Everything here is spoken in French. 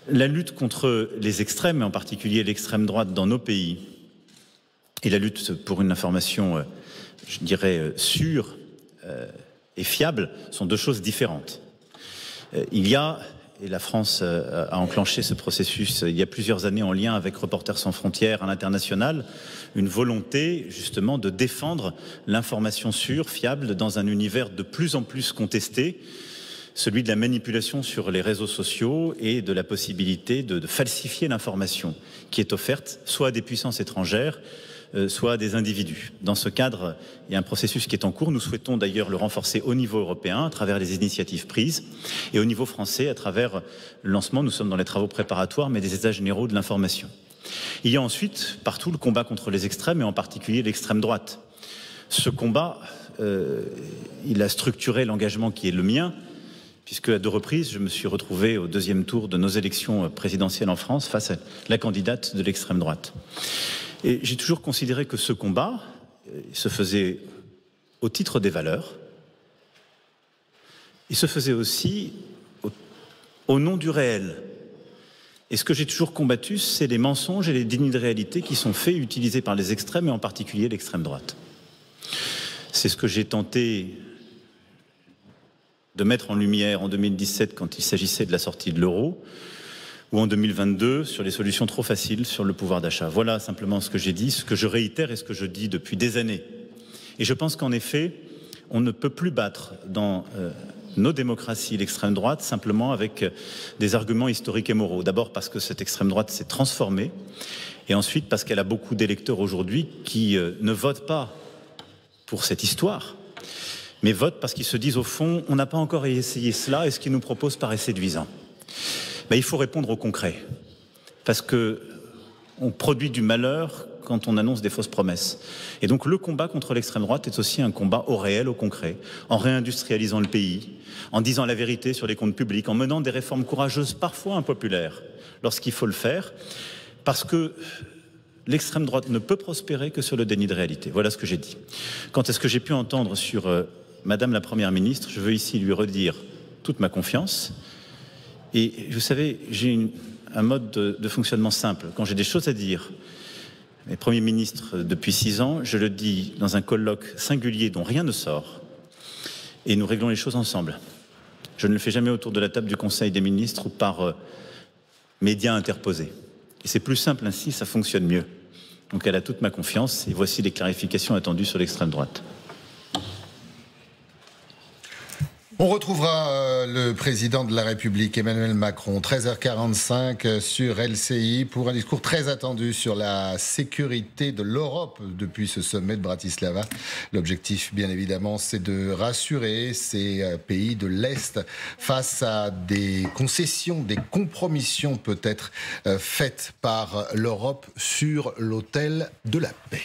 La lutte contre les extrêmes, et en particulier l'extrême droite dans nos pays, et la lutte pour une information, je dirais, sûre et fiable, sont deux choses différentes. Il y a, et la France a enclenché ce processus il y a plusieurs années en lien avec Reporters sans frontières à l'international, une volonté justement de défendre l'information sûre, fiable, dans un univers de plus en plus contesté, celui de la manipulation sur les réseaux sociaux et de la possibilité de falsifier l'information qui est offerte soit à des puissances étrangères, soit à des individus. Dans ce cadre, il y a un processus qui est en cours. Nous souhaitons d'ailleurs le renforcer au niveau européen à travers les initiatives prises et au niveau français à travers le lancement, nous sommes dans les travaux préparatoires, mais des états généraux de l'information. Il y a ensuite partout le combat contre les extrêmes et en particulier l'extrême droite. Ce combat, il a structuré l'engagement qui est le mien, puisque à 2 reprises, je me suis retrouvé au 2e tour de nos élections présidentielles en France face à la candidate de l'extrême droite. Et j'ai toujours considéré que ce combat se faisait au titre des valeurs, il se faisait aussi au nom du réel. Et ce que j'ai toujours combattu, c'est les mensonges et les dénis de réalité qui sont faits, utilisés par les extrêmes, et en particulier l'extrême droite. C'est ce que j'ai tenté de mettre en lumière en 2017 quand il s'agissait de la sortie de l'euro, ou en 2022 sur les solutions trop faciles sur le pouvoir d'achat. Voilà simplement ce que j'ai dit, ce que je réitère et ce que je dis depuis des années. Et je pense qu'en effet, on ne peut plus battre dans nos démocraties l'extrême droite simplement avec des arguments historiques et moraux. D'abord parce que cette extrême droite s'est transformée, et ensuite parce qu'elle a beaucoup d'électeurs aujourd'hui qui ne votent pas pour cette histoire, mais votent parce qu'ils se disent au fond, on n'a pas encore essayé cela, et ce qu'ils nous proposent paraît séduisant. Il faut répondre au concret, parce qu'on produit du malheur quand on annonce des fausses promesses. Et donc le combat contre l'extrême droite est aussi un combat au réel, au concret, en réindustrialisant le pays, en disant la vérité sur les comptes publics, en menant des réformes courageuses, parfois impopulaires, lorsqu'il faut le faire, parce que l'extrême droite ne peut prospérer que sur le déni de réalité. Voilà ce que j'ai dit. Quant à ce que j'ai pu entendre sur Madame la Première ministre, je veux ici lui redire toute ma confiance. Et vous savez, j'ai un mode de fonctionnement simple. Quand j'ai des choses à dire, mes premiers ministres depuis 6 ans, je le dis dans un colloque singulier dont rien ne sort, et nous réglons les choses ensemble. Je ne le fais jamais autour de la table du Conseil des ministres ou par médias interposés. Et c'est plus simple ainsi, ça fonctionne mieux. Donc elle a toute ma confiance, et voici les clarifications attendues sur l'extrême droite. On retrouvera le président de la République, Emmanuel Macron, 13h45 sur LCI pour un discours très attendu sur la sécurité de l'Europe depuis ce sommet de Bratislava. L'objectif, bien évidemment, c'est de rassurer ces pays de l'Est face à des concessions, des compromissions peut-être faites par l'Europe sur l'autel de la paix.